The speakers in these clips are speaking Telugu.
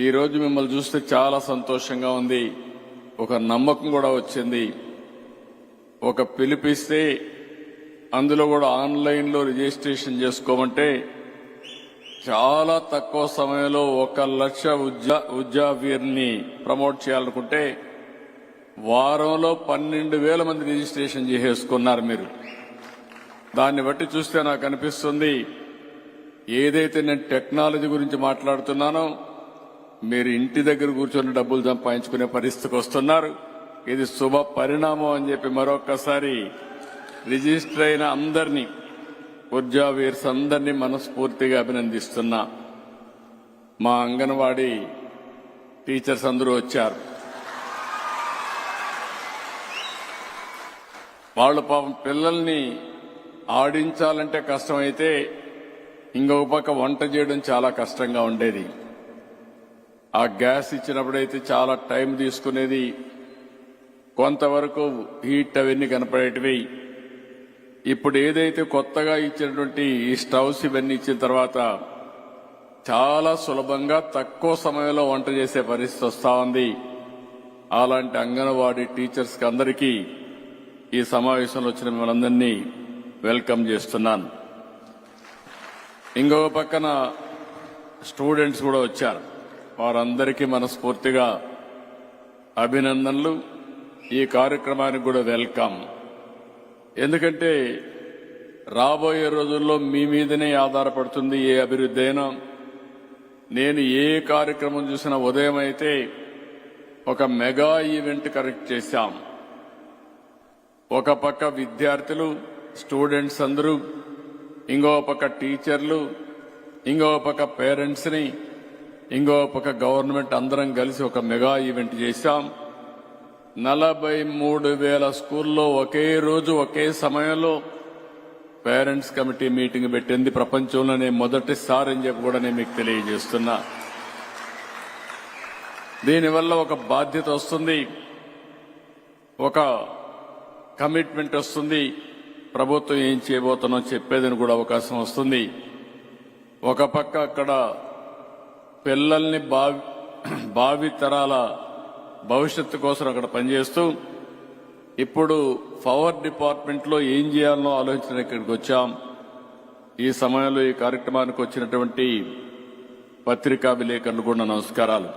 ఈరోజు మిమ్మల్ని చూస్తే చాలా సంతోషంగా ఉంది. ఒక నమ్మకం కూడా వచ్చింది. ఒక పిలిపిస్తే అందులో కూడా ఆన్లైన్లో రిజిస్ట్రేషన్ చేసుకోమంటే చాలా తక్కువ సమయంలో 1,00,000 ఉద్యోగీర్ని ప్రమోట్ చేయాలనుకుంటే వారంలో 12,000 మంది రిజిస్ట్రేషన్ చేసేసుకున్నారు. మీరు దాన్ని బట్టి చూస్తే నాకు అనిపిస్తుంది, ఏదైతే నేను టెక్నాలజీ గురించి మాట్లాడుతున్నానో మీరు ఇంటి దగ్గర కూర్చొని డబ్బులు సంపాదించుకునే పరిస్థితికి వస్తున్నారు. ఇది శుభ పరిణామం అని చెప్పి మరొకసారి రిజిస్టర్ అయిన అందరినీ, ఉద్యోగీర్స్ అందరినీ మనస్ఫూర్తిగా అభినందిస్తున్నా. మా అంగన్వాడీ టీచర్స్ అందరూ వచ్చారు. వాళ్ళు పాపం పిల్లల్ని ఆడించాలంటే కష్టమైతే ఇంకొక పక్క వంట చేయడం చాలా కష్టంగా ఉండేది. ఆ గ్యాస్ ఇచ్చినప్పుడైతే చాలా టైం తీసుకునేది. కొంతవరకు హీట్ అవన్నీ కనపడేటివి. ఇప్పుడు ఏదైతే కొత్తగా ఇచ్చినటువంటి ఈ స్టవ్స్ ఇవన్నీ ఇచ్చిన తర్వాత చాలా సులభంగా తక్కువ సమయంలో వంట చేసే పరిస్థితి వస్తా ఉంది. అలాంటి అంగన్వాడీ టీచర్స్కి అందరికీ ఈ సమావేశంలో వచ్చిన మిమ్మల్ని వెల్కమ్ చేస్తున్నాను. ఇంకొక పక్కన స్టూడెంట్స్ కూడా వచ్చారు. వారందరికీ మనస్ఫూర్తిగా అభినందనలు. ఈ కార్యక్రమానికి కూడా వెల్కమ్. ఎందుకంటే రాబోయే రోజుల్లో మీ మీదనే ఆధారపడుతుంది ఏ అభివృద్ధి అయినా. నేను ఏ కార్యక్రమం చూసినా ఉదయం అయితే ఒక మెగా ఈవెంట్ కరెక్ట్ చేశాం. ఒక పక్క విద్యార్థులు, స్టూడెంట్స్ అందరూ, ఇంకో పక్క టీచర్లు, ఇంకో పక్క పేరెంట్స్ని, ఇంకో పక్క గవర్నమెంట్ అందరం కలిసి ఒక మెగా ఈవెంట్ చేశాం. 43,000 స్కూల్లో ఒకే రోజు ఒకే సమయంలో పేరెంట్స్ కమిటీ మీటింగ్ పెట్టింది ప్రపంచంలోనే మొదటిసారి అని చెప్పి కూడా నేను మీకు తెలియజేస్తున్నా. దీనివల్ల ఒక బాధ్యత వస్తుంది, ఒక కమిట్మెంట్ వస్తుంది. ప్రభుత్వం ఏం చేయబోతున్నా చెప్పేదని కూడా అవకాశం వస్తుంది. ఒక పక్క అక్కడ పిల్లల్ని భావి తరాల భవిష్యత్తు కోసం అక్కడ పనిచేస్తూ ఇప్పుడు పవర్ డిపార్ట్మెంట్లో ఏం చేయాలనో ఆలోచన ఇక్కడికి వచ్చాం. ఈ సమయంలో ఈ కార్యక్రమానికి వచ్చినటువంటి పత్రికా విలేకరులు కూడా నమస్కారాలు.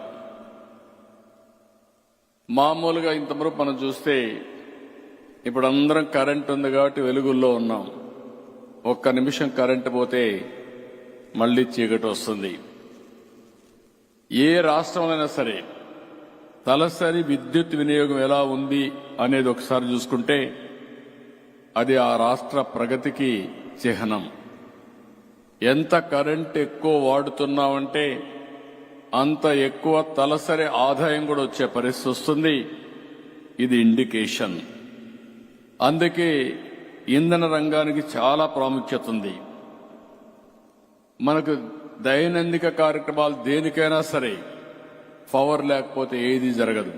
మామూలుగా ఇంతవరకు మనం చూస్తే ఇప్పుడు అందరం కరెంట్ ఉంది కాబట్టి వెలుగుల్లో ఉన్నాం. ఒక్క నిమిషం కరెంట్ పోతే మళ్లీ చీకటి వస్తుంది. ఏ రాష్ట్రంలోనైనా సరే తలసరి విద్యుత్ వినియోగం ఎలా ఉంది అనేది ఒకసారి చూసుకుంటే అది ఆ రాష్ట్ర ప్రగతికి చిహ్నం. ఎంత కరెంట్ ఎక్కువ వాడుతున్నామంటే అంత ఎక్కువ తలసరి ఆదాయం కూడా వచ్చే పరిస్థితి వస్తుంది. ఇది ఇండికేషన్. అందుకే ఇంధన రంగానికి చాలా ప్రాముఖ్యత ఉంది. మనకు దైనందిక కార్యక్రమాలు దేనికైనా సరే పవర్ లేకపోతే ఏది జరగదు.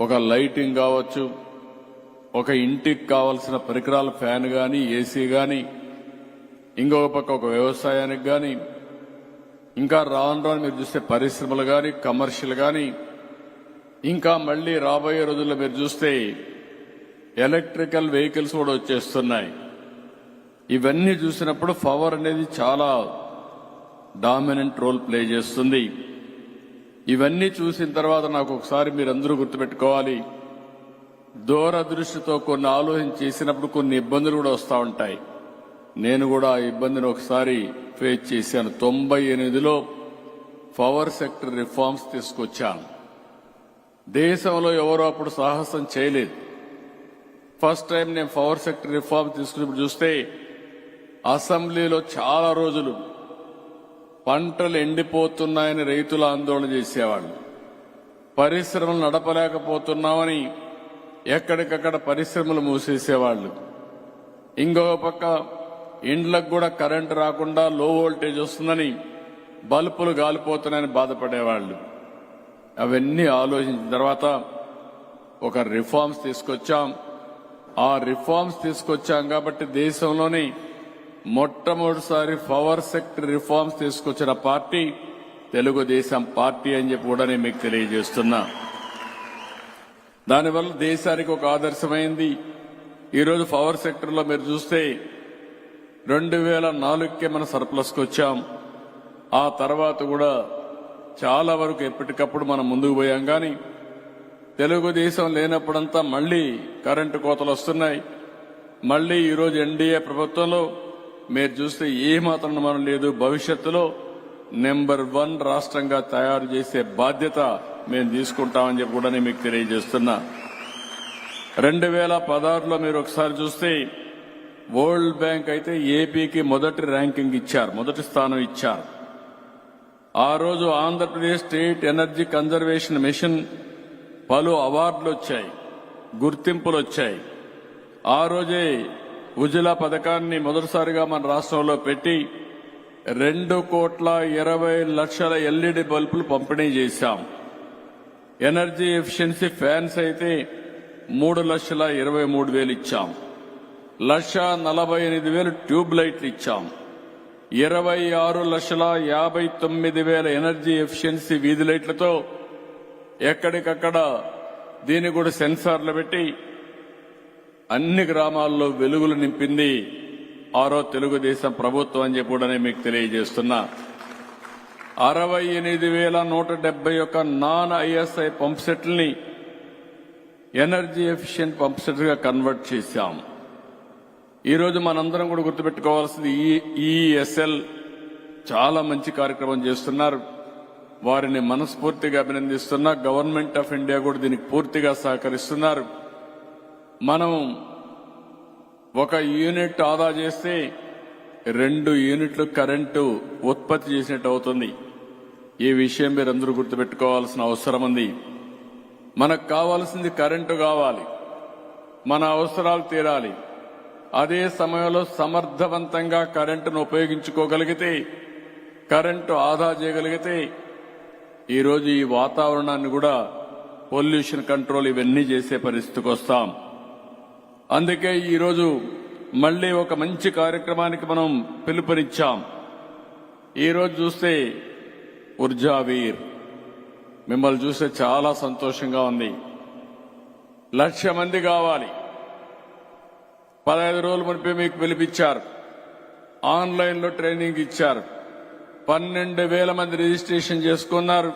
ఒక లైటింగ్ కావచ్చు, ఒక ఇంటికి కావాల్సిన పరికరాల ఫ్యాన్ కానీ, ఏసీ కానీ, ఇంకొక పక్క ఒక వ్యవసాయానికి కానీ, ఇంకా రాను రాను మీరు చూస్తే పరిశ్రమలు కానీ, కమర్షియల్ కానీ, ఇంకా మళ్లీ రాబోయే రోజుల్లో మీరు చూస్తే ఎలక్ట్రికల్ వెహికల్స్ కూడా వచ్చేస్తున్నాయి. ఇవన్నీ చూసినప్పుడు పవర్ అనేది చాలా డామినెంట్ రోల్ ప్లే చేస్తుంది. ఇవన్నీ చూసిన తర్వాత నాకు ఒకసారి మీరందరూ గుర్తుపెట్టుకోవాలి, దూరదృష్టితో కొన్ని ఆలోచన చేసినప్పుడు కొన్ని ఇబ్బందులు కూడా వస్తూ ఉంటాయి. నేను కూడా ఆ ఇబ్బందిని ఒకసారి ఫేస్ చేశాను. 98లో పవర్ సెక్టర్ రిఫార్మ్స్ తీసుకొచ్చాను. దేశంలో ఎవరో అప్పుడు సాహసం చేయలేదు. ఫస్ట్ టైం నేను పవర్ సెక్టర్ రిఫార్మ్ తీసుకున్నప్పుడు చూస్తే అసెంబ్లీలో చాలా రోజులు పంటలు ఎండిపోతున్నాయని రైతులు ఆందోళన చేసేవాళ్ళు. పరిశ్రమలు నడపలేకపోతున్నామని ఎక్కడికక్కడ పరిశ్రమలు మూసేసేవాళ్ళు. ఇంకొక పక్క ఇండ్లకు కూడా కరెంటు రాకుండా లో వోల్టేజ్ వస్తుందని బల్బులు గాలిపోతున్నాయని బాధపడేవాళ్ళు. అవన్నీ ఆలోచించిన తర్వాత ఒక రిఫార్మ్స్ తీసుకొచ్చాం. ఆ రిఫార్మ్స్ తీసుకొచ్చాం కాబట్టి దేశంలోని మొట్టమొదటిసారి పవర్ సెక్టర్ రిఫార్మ్స్ తీసుకొచ్చిన పార్టీ తెలుగుదేశం పార్టీ అని చెప్పి కూడా నేను మీకు తెలియజేస్తున్నా. దానివల్ల దేశానికి ఒక ఆదర్శమైంది. ఈరోజు పవర్ సెక్టర్లో మీరు చూస్తే 2004కే మన సర్ప్లస్కి వచ్చాం. ఆ తర్వాత కూడా చాలా వరకు ఎప్పటికప్పుడు మనం ముందుకు పోయాం. కానీ తెలుగుదేశం లేనప్పుడంతా మళ్లీ కరెంటు కోతలు వస్తున్నాయి. మళ్లీ ఈరోజు ఎన్డీఏ ప్రభుత్వంలో మీరు చూస్తే ఏమాత్రం మనం లేదు. భవిష్యత్తులో నెంబర్ 1 రాష్ట్రంగా తయారు చేసే బాధ్యత మేము తీసుకుంటామని చెప్పి కూడా నేను మీకు తెలియజేస్తున్నా. 2016లో మీరు ఒకసారి చూస్తే వరల్డ్ బ్యాంక్ అయితే ఏపీకి మొదటి ర్యాంకింగ్ ఇచ్చారు, మొదటి స్థానం ఇచ్చారు. ఆ రోజు Andhra Pradesh state energy conservation mission పలు అవార్డులు వచ్చాయి, గుర్తింపులు వచ్చాయి. ఆ రోజే ఉజ్వల పథకాన్ని మొదటిసారిగా మన రాష్ట్రంలో పెట్టి 2,20,00,000 ఎల్ఈడి బల్బులు పంపిణీ చేశాం. ఎనర్జీ ఎఫిషియన్సీ ఫ్యాన్స్ అయితే 3,23,000 ఇచ్చాం. 1,48,000 ట్యూబ్ లైట్లు ఇచ్చాం. 26,59,000 ఎనర్జీ ఎఫిషియన్సీ వీధి లైట్లతో ఎక్కడికక్కడ దీన్ని కూడా సెన్సార్లు పెట్టి అన్ని గ్రామాల్లో వెలుగులు నింపింది ఆరో తెలుగుదేశం ప్రభుత్వం అని చెప్పి కూడా మీకు తెలియజేస్తున్నా. 68,171 నాన్ ఐఎస్ఐ పంప్ సెట్లని ఎనర్జీ ఎఫిషియెంట్ పంప్ సెట్ గా కన్వర్ట్ చేశాం. ఈరోజు మనందరం కూడా గుర్తుపెట్టుకోవాల్సింది ఈఎస్ఎల్ చాలా మంచి కార్యక్రమం చేస్తున్నారు. వారిని మనస్ఫూర్తిగా అభినందిస్తున్నా. గవర్నమెంట్ ఆఫ్ ఇండియా కూడా దీనికి పూర్తిగా సహకరిస్తున్నారు. మనం ఒక యూనిట్ ఆదా చేస్తే 2 యూనిట్లు కరెంటు ఉత్పత్తి చేసినట్టు అవుతుంది. ఈ విషయం మీరందరూ గుర్తుపెట్టుకోవాల్సిన అవసరం ఉంది. మనకు కావాల్సింది కరెంటు కావాలి, మన అవసరాలు తీరాలి. అదే సమయంలో సమర్థవంతంగా కరెంటును ఉపయోగించుకోగలిగితే, కరెంటు ఆదా చేయగలిగితే ఈరోజు ఈ వాతావరణాన్ని కూడా పొల్యూషన్ కంట్రోల్ ఇవన్నీ చేసే పరిస్థితికి వస్తాం. అందుకే ఈరోజు మళ్లీ ఒక మంచి కార్యక్రమానికి మనం పిలుపునిచ్చాం. ఈరోజు చూస్తే ఊర్జావీర్ మిమ్మల్ని చూస్తే చాలా సంతోషంగా ఉంది. 1,00,000 మంది కావాలి. 15 రోజుల మునిపే మీకు పిలిపించారు. ఆన్లైన్లో ట్రైనింగ్ ఇచ్చారు. 12,000 మంది రిజిస్ట్రేషన్ చేసుకున్నారు,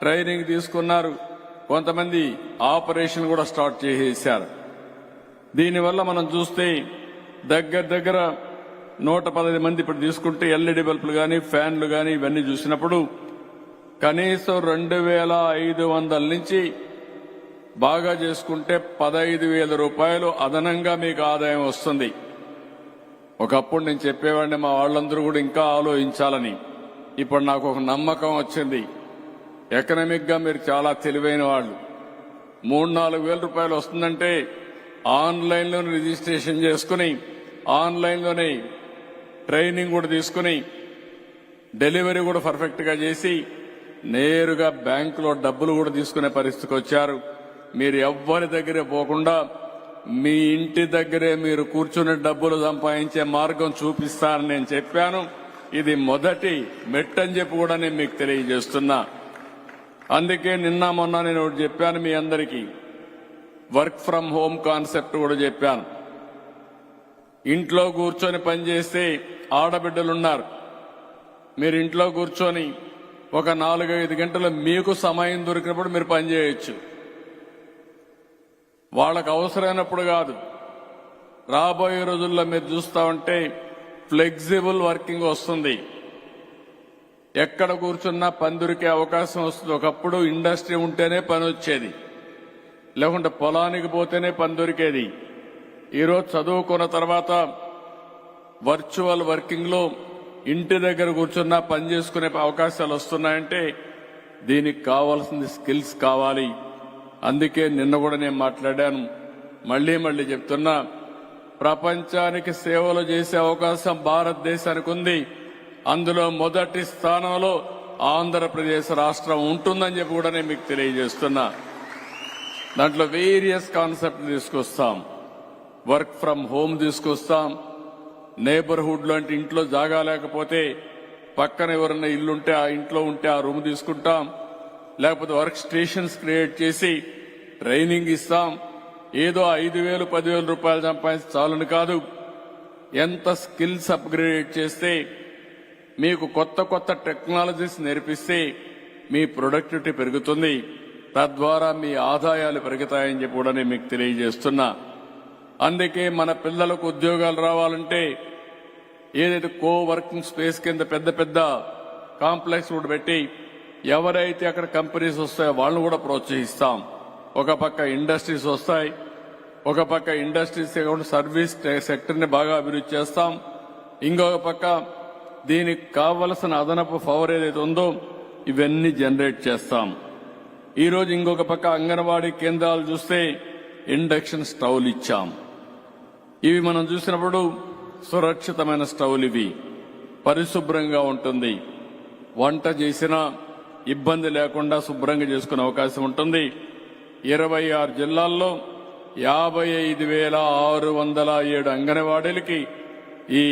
ట్రైనింగ్ తీసుకున్నారు. కొంతమంది ఆపరేషన్ కూడా స్టార్ట్ చేసేశారు. దీనివల్ల మనం చూస్తే దగ్గర 110 మంది ఇప్పుడు తీసుకుంటే ఎల్ఈడి బల్బులు కానీ ఫ్యాన్లు కానీ ఇవన్నీ చూసినప్పుడు కనీసం 2,500 నుంచి బాగా చేసుకుంటే 15,000 రూపాయలు అదనంగా మీకు ఆదాయం వస్తుంది. ఒకప్పుడు నేను చెప్పేవాడిని మా వాళ్ళందరూ కూడా ఇంకా ఆలోచించాలని. ఇప్పుడు నాకు ఒక నమ్మకం వచ్చింది. ఎకనామిక్ గా మీరు చాలా తెలివైన వాళ్ళు. 3-4 వేల రూపాయలు వస్తుందంటే ఆన్లైన్లోనే రిజిస్ట్రేషన్ చేసుకుని ఆన్లైన్లోనే ట్రైనింగ్ కూడా తీసుకుని డెలివరీ కూడా పర్ఫెక్ట్ గా చేసి నేరుగా బ్యాంకులో డబ్బులు కూడా తీసుకునే పరిస్థితికి వచ్చారు. మీరు ఎవ్వరి దగ్గర పోకుండా మీ ఇంటి దగ్గరే మీరు కూర్చుని డబ్బులు సంపాదించే మార్గం చూపిస్తానని నేను చెప్పాను. ఇది మొదటి మెట్టని చెప్పి కూడా నేను మీకు తెలియజేస్తున్నా. అందుకే నిన్న మొన్న నేను ఒకటి చెప్పాను మీ అందరికీ. వర్క్ ఫ్రం హోమ్ కాన్సెప్ట్ కూడా చెప్పాను. ఇంట్లో కూర్చొని పనిచేస్తే ఆడబిడ్డలున్నారు. మీరు ఇంట్లో కూర్చొని ఒక 4-5 గంటలు మీకు సమయం దొరికినప్పుడు మీరు పనిచేయచ్చు. వాళ్ళకు అవసరమైనప్పుడు కాదు. రాబోయే రోజుల్లో మీరు చూస్తా ఉంటే ఫ్లెక్సిబుల్ వర్కింగ్ వస్తుంది. ఎక్కడ కూర్చున్నా పని దొరికే అవకాశం వస్తుంది. ఒకప్పుడు ఇండస్ట్రీ ఉంటేనే పని వచ్చేది, లేకుంటే పొలానికి పోతేనే పని దొరికేది. ఈరోజు చదువుకున్న తర్వాత వర్చువల్ వర్కింగ్ లో ఇంటి దగ్గర కూర్చున్నా పని చేసుకునే అవకాశాలు వస్తున్నాయంటే దీనికి కావాల్సింది స్కిల్స్ కావాలి. అందుకే నిన్న కూడా నేను మాట్లాడాను, మళ్లీ చెప్తున్నా, ప్రపంచానికి సేవలు చేసే అవకాశం భారతదేశానికి ఉంది. అందులో మొదటి స్థానంలో ఆంధ్రప్రదేశ్ రాష్ట్రం ఉంటుందని చెప్పి కూడా నేను మీకు తెలియజేస్తున్నా. దాంట్లో వేరియస్ కాన్సెప్ట్ తీసుకొస్తాం. వర్క్ ఫ్రం హోమ్ తీసుకొస్తాం. నేబర్హుడ్ లో అంటే ఇంట్లో జాగా లేకపోతే పక్కన ఎవరన్నా ఇల్లుంటే ఆ ఇంట్లో ఉంటే ఆ రూమ్ తీసుకుంటాం, లేకపోతే వర్క్ స్టేషన్స్ క్రియేట్ చేసి ట్రైనింగ్ ఇస్తాం. ఏదో 5,000 10,000 రూపాయలు సంపాదించి చాలని కాదు. ఎంత స్కిల్స్ అప్గ్రేడ్ చేస్తే, మీకు కొత్త కొత్త టెక్నాలజీస్ నేర్పిస్తే మీ ప్రొడక్టివిటీ పెరుగుతుంది. తద్వారా మీ ఆదాయాలు పెరుగుతాయని చెప్పి కూడా నేను మీకు తెలియజేస్తున్నా. అందుకే మన పిల్లలకు ఉద్యోగాలు రావాలంటే ఏదైతే కో వర్కింగ్ స్పేస్ కింద పెద్ద పెద్ద కాంప్లెక్స్ కూడా పెట్టి ఎవరైతే అక్కడ కంపెనీస్ వస్తాయో వాళ్ళని కూడా ప్రోత్సహిస్తాం. ఒక పక్క ఇండస్ట్రీస్ వస్తాయి, ఒక పక్క ఇండస్ట్రీస్ సర్వీస్ సెక్టర్ ని బాగా అభివృద్ధి చేస్తాం. ఇంకొక పక్క దీనికి కావలసిన అదనపు పవర్ ఏదైతే ఉందో ఇవన్నీ జనరేట్ చేస్తాం. ఈ రోజు ఇంకొక పక్క అంగన్వాడీ కేంద్రాలు చూస్తే ఇండక్షన్ స్టవ్లు ఇచ్చాం. ఇవి మనం చూసినప్పుడు సురక్షితమైన స్టవ్లు, ఇవి పరిశుభ్రంగా ఉంటుంది. వంట చేసినా ఇబ్బంది లేకుండా శుభ్రంగా చేసుకునే అవకాశం ఉంటుంది. 26 జిల్లాల్లో 55,607 అంగన్వాడీలకి ఈ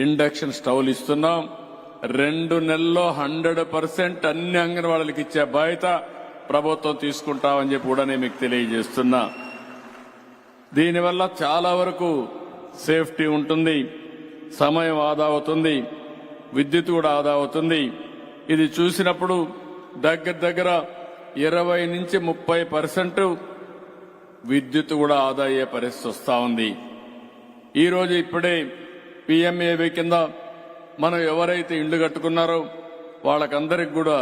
ఇండక్షన్ స్టవ్లు ఇస్తున్నాం. 2 నెలల్లో 100% అన్ని అంగన్వాడీలకు ఇచ్చే బాధ్యత ప్రభుత్వం తీసుకుంటామని చెప్పి కూడా నేను మీకు తెలియజేస్తున్నా. దీనివల్ల చాలా వరకు సేఫ్టీ ఉంటుంది, సమయం ఆదా అవుతుంది, విద్యుత్ కూడా ఆదా అవుతుంది. ఇది చూసినప్పుడు దగ్గర 20 నుంచి 30% విద్యుత్ కూడా ఆదా అయ్యే పరిస్థితి వస్తా ఉంది. ఈ రోజు ఇప్పుడే PMAY కింద మనం ఎవరైతే ఇళ్లు కట్టుకున్నారో వాళ్ళకందరికి కూడా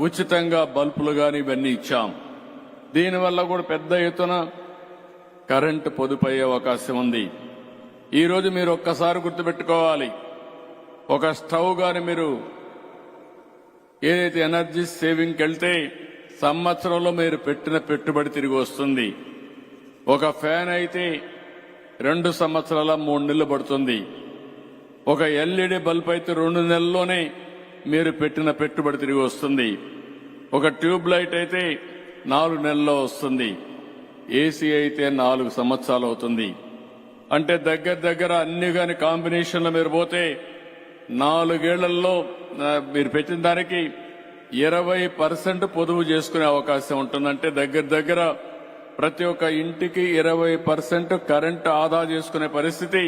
ఉచితంగా బల్బులు గాని ఇవన్నీ ఇచ్చాం. దీనివల్ల కూడా పెద్ద ఎత్తున కరెంటు పొదుపు అయ్యే అవకాశం ఉంది. ఈ రోజు మీరు ఒక్కసారి గుర్తుపెట్టుకోవాలి, ఒక స్టవ్ గాని మీరు ఏదైతే ఎనర్జీ సేవింగ్కి వెళ్తే సంవత్సరంలో మీరు పెట్టిన పెట్టుబడి తిరిగి వస్తుంది. ఒక ఫ్యాన్ అయితే 2 సంవత్సరాల 3 నెలలు పడుతుంది. ఒక LED బల్బ్ అయితే 2 నెలల్లోనే మీరు పెట్టిన పెట్టుబడి తిరిగి వస్తుంది. ఒక ట్యూబ్ లైట్ అయితే 4 నెలల్లో వస్తుంది. ఏసీ అయితే 4 సంవత్సరాలు అవుతుంది. అంటే దగ్గర అన్ని గాని కాంబినేషన్లో మీరు పోతే 4 ఏళ్లలో మీరు పెట్టిన దానికి 20% పొదుపు చేసుకునే అవకాశం ఉంటుందంటే దగ్గర ప్రతి ఒక్క ఇంటికి 20% కరెంటు ఆదా చేసుకునే పరిస్థితి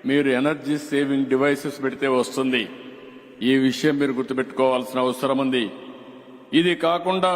మీరు ఎనర్జీ సేవింగ్ డివైసెస్ పెడితే వస్తుంది. ఈ విషయం మీరు గుర్తుపెట్టుకోవాల్సిన అవసరం ఉంది. ఇది కాకుండా